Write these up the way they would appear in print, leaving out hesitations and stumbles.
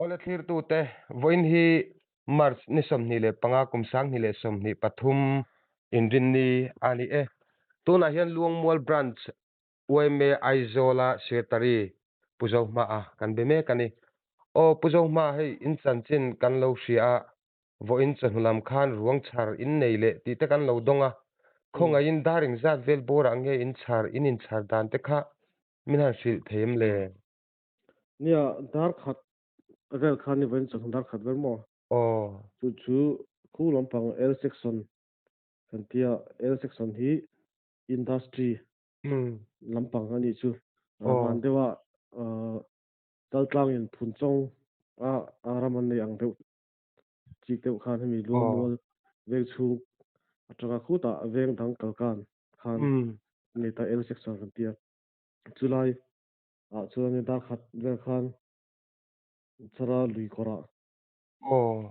Kole thlir tu te voin hi March ni som ni le panga kumsang ni le som ni pathum inrin ni ani e tuna hian luangmual branch uaime aizola secretary puzo ma a kan be me kani o puzo ma hei in chanchin kan lo hria vo in chanulam khan ruang chhar in nei le ti te kan lo donga khonga in daring zat vel bor ange in chhar in chhar dan te kha min han sil them le nia dar khat vel khan ni ven chang dar khat vel mo o chu khu lampang L section kan tia L section hi industry lampang ani chu man o dewa taltlang in phun chong araman nei ang deuh chi deuh khan hemi luang mual vel chu atanga khuta veng dang kalkan khan ni ta L section kan tia chulai chuan dar khat vel khan chara lui kora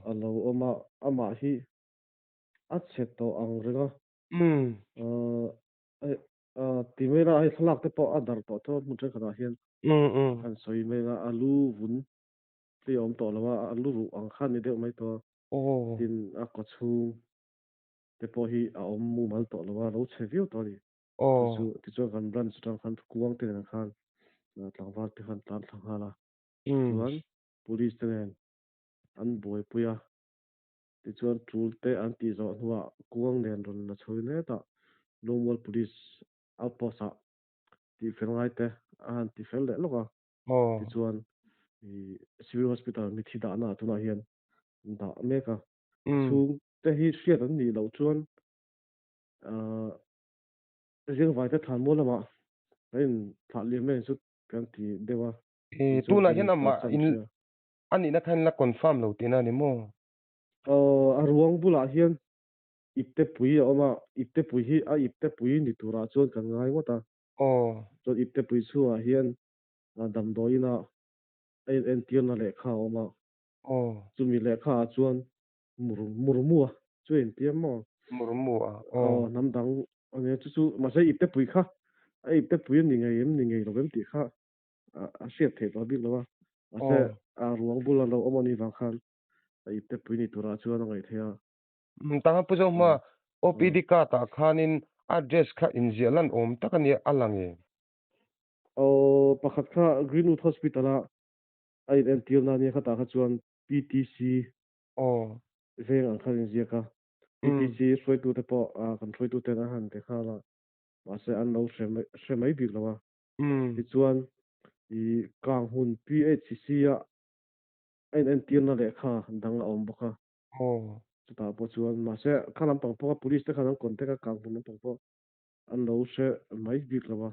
alo ama hi a chet to ang renga timera ai thlak te pawh a dar tawh chu hmu ṭhen khatah hian an soi menga alu vun tli awm tawh lova alu ruh ang khan ni deuh mai tawh tin a kawt chhung te pawh hi a awm mumal tawh lova lo chhe viau tawh ni tichuan kan branch atang khan kuang te nen khan tlangval te khan tlan thlang hala chuan police te nen an buai puia tichuan tul te an ti zawh hnuah kuang nen rawn la chhawi neta lungmual police outpost ah tih fel ngai te an ti fel leh lawka tichuan civil hospital mithi dahna tunah hian dah mek a chhung te hi hriat an nih lo chuan riangvai te thlan maw lamah in thlah liam mai chu kan ti deuha tuna hian ama in ani na khan la confirm lo tina ni mo a ruang bulah hian ipte pui a awma ipte pui hi ipte pui ni turah chuan kan ngai ngawta chuan ipte pui chhuangah hian damdawina en tirna lehkha a awma chumi lehkha ah chuan murmu a chu in tiam maw murmu a namdang ane chu mase ipte pui kha a ipte pui ni ngei lovem tih kha a hriat theih tawh bik lova mase a ruang bula lo awmani wang khan a ipte pui ni turah chuan a ngei thei a tanga puzo ma OPD ka ta khanin address kha inzialan om takani alange pakhat kha Greenwood Hospital a en tirna ni kha ta kha chuan PTC veng ang khan inziaka PTC hruaitu te pawh kan hruaitu ten a han te kha la mase an lo hremai bik lova tichuan i kang hun PHCC a en tirna lehkha dang a awm bawk a chuta pawh chuan mase kha lampang pawh police te khan an contact a kang hun lampang pawh an lo hre mai bik lova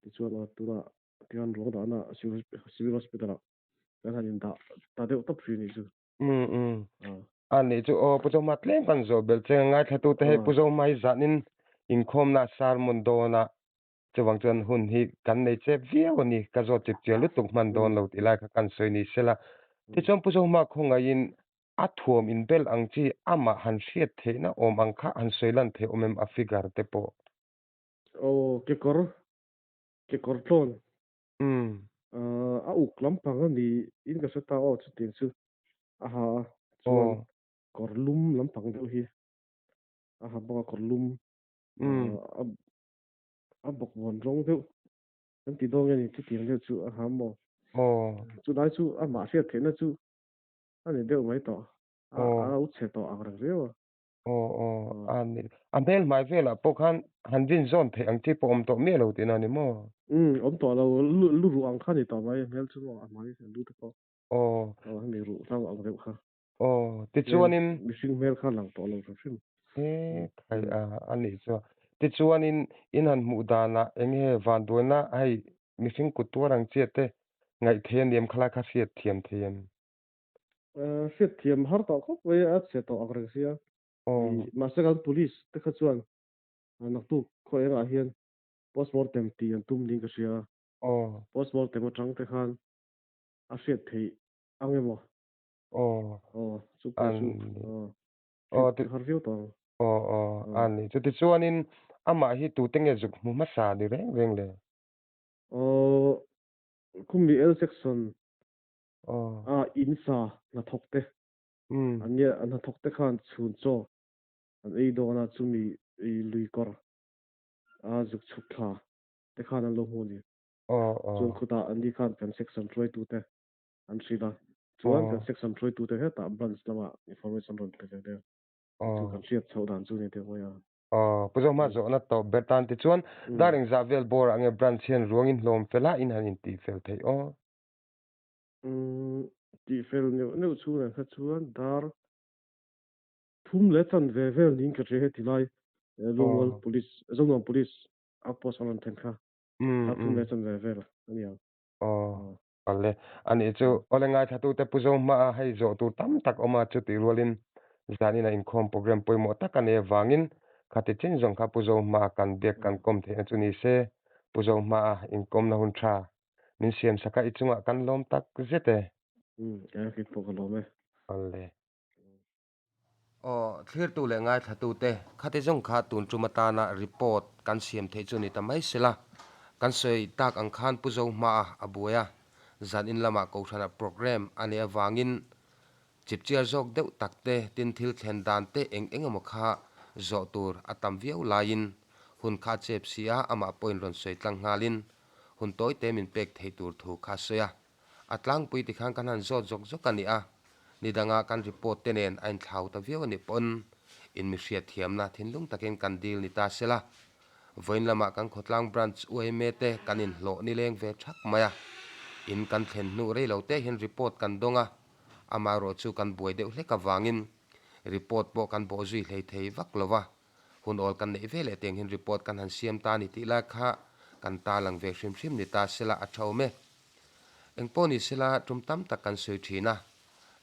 tichuan tuna tian ruang dahna civil hospital ah kan hanin dah deuh top hri ni chu ani chu puzo ma tlem kan zo bel che ngai thatu te he puzo mai zanin inkhom na sar mun dona chawang chuan hun hi kan nei che viau ni ka zo chip che lu tuk man don lo ti lai kha kan soi ni sela ti chom puzo ma khonga in a thuam in bel ang chi ama han hriat theina om ang kha han soilan the omem a figure te po ke kor tlon a uk lampang ani in ka seta chu tin chu a ha chuan kor lum lampang deuh hi a ha bawk a kor lum a bawk bon rawng deuh kan ti dawng ani chu tiang deuh chu a ha maw chu lai chu a mah hriat theihna chu ani deuh mai tawh a uchhe tawh ang reng reu ani amel mai vela pokhan hanjin zone the ang chi pom to me lo tin ani mo om tawh lo lu ru ang kha ni tawh mai mel chu a mai lu te pawh hani ru tlang ang deuh kha ti chuanin mihring mel kha lang tawh lo hrim khai ani chu ti chuanin in han mu dana enge van doina ai mihring kutuarang chete ngai then niam khala kha siat thiam thiam hriat thiam har tawh khawp mai a che tawh ang reng sia masakan police te kha chuan naktu khoi engah hian postmortem ti an tum ding ka hria postmortem atang te khan a hriat theih angemaw chu pawh chu ti har viau tawh ani chu ti chuanin ama hi tu tenge zuk mu ma sa ni reng reng le khumi L section insa na thokte ania an thokte khan chhun cho an ei do na chumi lui kor zuk chuk tha te khan an lo hu ni chun khuda an di khan kan section troi tu te an sila chuan kan section troi tu te he ta branch lama information ron pe de chu kan riat chho dan chu ni te moya puzo ma zo na to betan ti chuan daring za vel bor ange branch hian ruangin hlom fela in hanin ti fel thei ti fel ne chu na kha chuan dar thum le chan ve vel ning ka he tilai local police zonal police apos an ten kha thum le chan ve vel ania alle ani chu olengai thatu te puzo ma hei zo tu tam tak oma chu ti rolin zanina in khom program poimo takane wangin khati chin jong kha puzo ma kan bek kan kom the chu ni se puzo ma in kom na hun tha min siam saka ichunga kan lom tak zete ya ki po lo me alle thlir tu le ngai thatu te khati jong kha tun chu mata na report kan siam the chu ni tamai sela kan sei tak ang khan puzo ma abuya zan in lama ko thana program ane awangin chipchia jok deuh takte tin thil thlen dan te eng amokha zo tur atam viau lain hun kha chep sia ama point ron sei tlang ngalin hun toy te min pek thei tur thu kha soya atlang pui ti khang kanan zo jok jok ani a nidanga kan report tenen ain thlau ta viau ani pon in mi hriat thiamna thinlung takin kan deal ni ta sela voin lama kan khotlang branch ueme te kanin hlo ni leng ve thak maya in kan thlen nu rei lo te hin report kan donga amaro chu kan buai deuh hleka wangin report bo kan bo zui hlei thei vak lova hun ol kan nei vele teng hin report kan han siam ta ni ti la kha kan ta lang ve hrim hrim ni ta sela a thaume engponi sela tum tam tak kan soi thina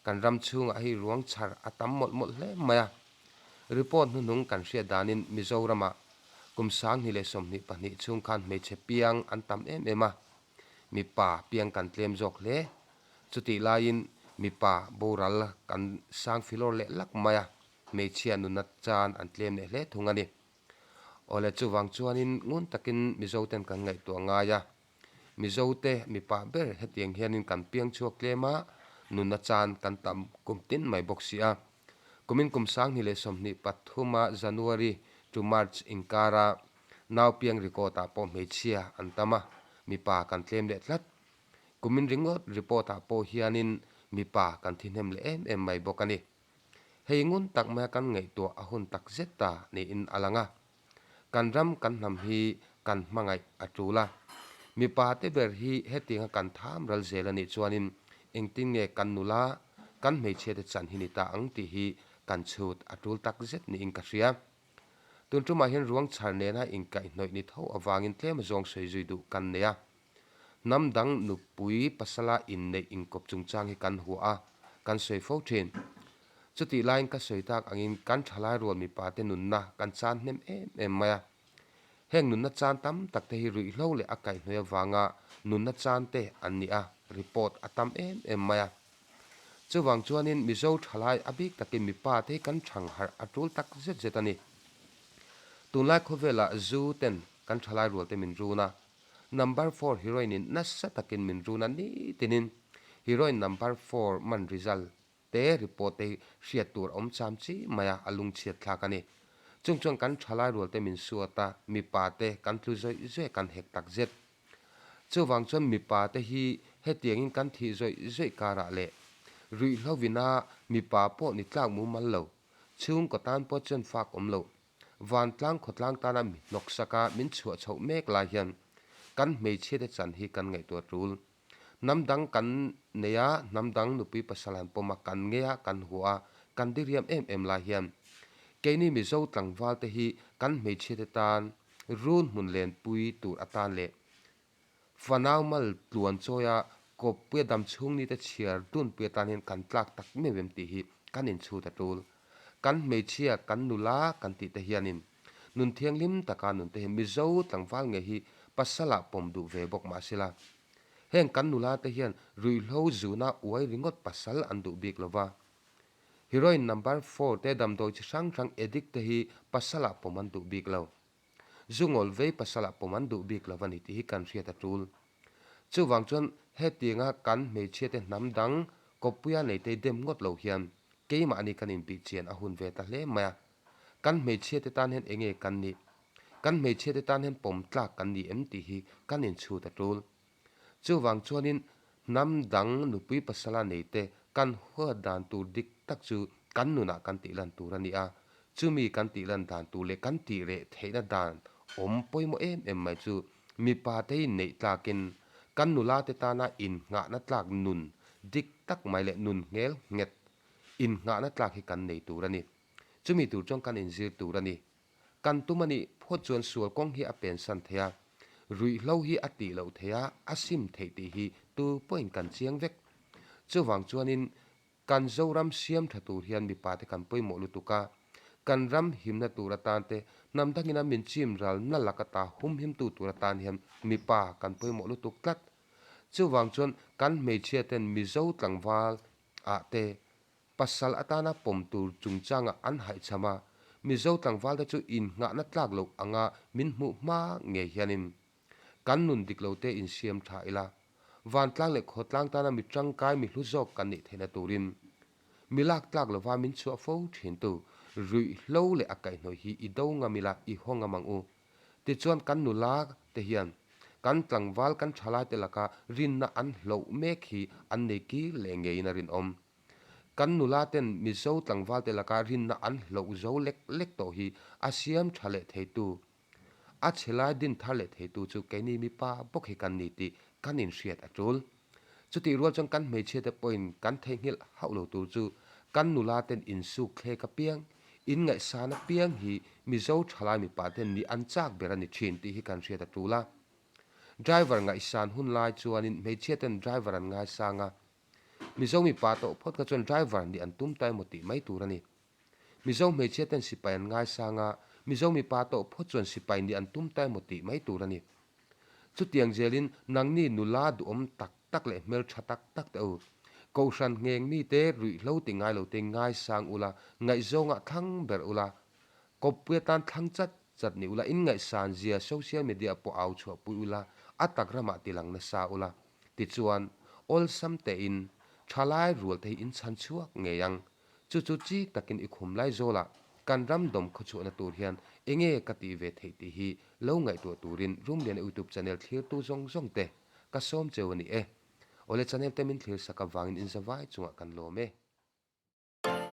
kan ram chung a hi ruang chhar atam mol mol hle maya report nu nung kan hria danin mizorama kumsang ni le som ni pani chung khan me che piang an tam ema mi pa piang kan tlem jok le chuti lain mi pa boral kan sang filor le lak maya me chian nu na chan an tlem ne hle thungani ole chuwang chuanin ngun takin mizoten kan ngai to nga ya mizote mi pa ber hetiang hianin kan piang chuak lema nu na chan kan tam kumtin mai boxia kumin kumsang ni le som ni pathuma January to March inkara naw piang rikota po me chia antama mi pa kan tlem le tlat kumin ringot report a po hianin mi pa kan thinem le em mai bokani heingun tak ma kan ngai to ahun tak zeta ni in alanga kan ram kan nam hi kan mangai atula mi pa te ber hi hetinga kan tham ral zelani chuanin engting nge kan nula kan mei che te chan hinita ang ti hi kan chut atul tak zet ni in ka ria tun tuma hian ruang chhar ne na in kai noi ni tho awangin tlem zong sei zui du kan neya namdang nu pui pasala in nei in kop chung chang hi kan hua kan sei fo thin chuti line ka sei tak angin kan thalai ro mi pa te nun na kan chan nem em maya heng nun na chan tam tak te hi rui hlo le akai hnoya wanga nun na chan te an ni a report atam em maya chuwang chuanin mizo thalai abik takin mi pa te kan thang har atul tak zet zetani tunlai khovela zu ten kan thalai rol te min runa number 4 heroine in nasa takin min runa ni tinin heroine number 4 man result te report te hriatur om cham chi maya alung chiat thlakani chung kan thalai rol te min suata mi pa te kan tlu zoi zoi kan hek tak zet chuwang chuan mi pa te hi hetiang in kan thi zoi zoi kara le rui hlovina mi pa po ni tlak mu mal lo chung ko tan po chen fak om lo van tlang khotlang tana mi noksaka min chhuwa chho mek la hian kan mei che te chan hi kan ngai to rul namdang kan neya namdang nupi pasalan poma kan ngeya kan hua kan diriam em la hian keini mi zo tlang wal te hi kan mei che te tan run mun len pui tur atan le fanau mal tluan choya ko pue dam chung ni te chiar tun pue tan hin kan tlak tak me vem ti hi kan in chu ta tul kan mei chia kan nula kan ti te hianin nun thiang lim taka nun te mi zo tlang wal nge hi pasala pom du ve bok ma sila heng kan nula te hian rui hlo zuna uai ringot pasal an du bik lova heroine number 4 te dam do chi sang edik te hi pasala pom an du bik lo zungol ve pasala pom an du bik lovani ti hi kan ria ta tul chu wang chuan he tinga kan mei che te nam dang kopuya nei te dem ngot lo hian keima ani kan in pi chen a hun ve ta hle ma kan mei che te tan hen enge kan ni kan mei che te tan hen pom tlak kan ni em ti hi kan in chu ta tul chu wang chuanin nam dang nupui pasala nei te kan hua dan tur dik tak chu kan nuna kan ti lan tur ani a chumi kan ti lan dan tu le kan ti re theina dan om poimo em mai chu mi pa te nei tlakin kan nula te ta na in nga na tlak nun dik tak mai le nun ngel nget in nga na tlak hi kan nei tur ani chumi tur chong kan in zir tur ani kan tumani phot chuan sual kong hi a pen san thea rui lo hi ati lo thea asim theiti hi tu point kan chiang vek chu wang chuanin kan zoram siam thatur hian mi pa te kan poimo lutuka kan ram himna tura tan te namdangina min chim ral na lakata hum him tu tura tan hian mi pa kan poimo lutuk tlat chu wang chuan kan mei chia ten mi zo tlangwal a te pasal atana pom tur chungchanga an hai chama mi zo tlangwal te chu in nga na tlak lo anga min mu ma nge hianin kan nun diklo te in siam tha ila van tlang le khotlang ta na mi tangkai mi hlu zok kan ni thena turin milak tlak lo wa min chu fo thin tu rui hlo le akai noi hi I do nga mila I honga mangu ti chuan kan nu la te hian kan tlangwal kan thala te laka rin na an hlo mek hi an nei ki le ngei na rin om kan nula ten mi zo tlangwal te laka rin na an hlo zo lek lek to hi asiam thale theitu a chela din thale theitu chu keini mi pa bok hi kan ni ti kan in hriat atul chuti rual chong kan mei che te point kan thei ngil haulo tur chu kan nula ten in su khle ka piang in ngai sana piang hi mi zo thala mi pa ten ni an chak berani thin ti hi kan hriat atula driver ngai san hun lai chuanin mei che ten driver an ngai sanga mi zo mi pa to phot ka chon driver ni an tum tai moti mai turani mi zo mei che ten sipai an ngai sanga mi zo mi pa to phot chon sipai ni an tum tai moti mai turani chu tiang zelin nangni nula du om tak tak le mel tha tak tak te u ko san ngeng mi te rui lo ti ngai lo te ngai sang ula ngai zonga thang ber ula ko puetan thang chat chat ni ula in ngai san zia social media po au chho pu ula atak rama tilang na sa ula ti chuan ol sam te in thalai rul te in chan chuak nge yang chu chu chi takin I khum lai zola kan ram dom khu chu na tur hian enge kati ve thei ti hi lo ngai tu turin room lian YouTube channel thlir tu zong zong te ka som chewani e ole channel te min thlir saka wangin in zawai chunga kan lo me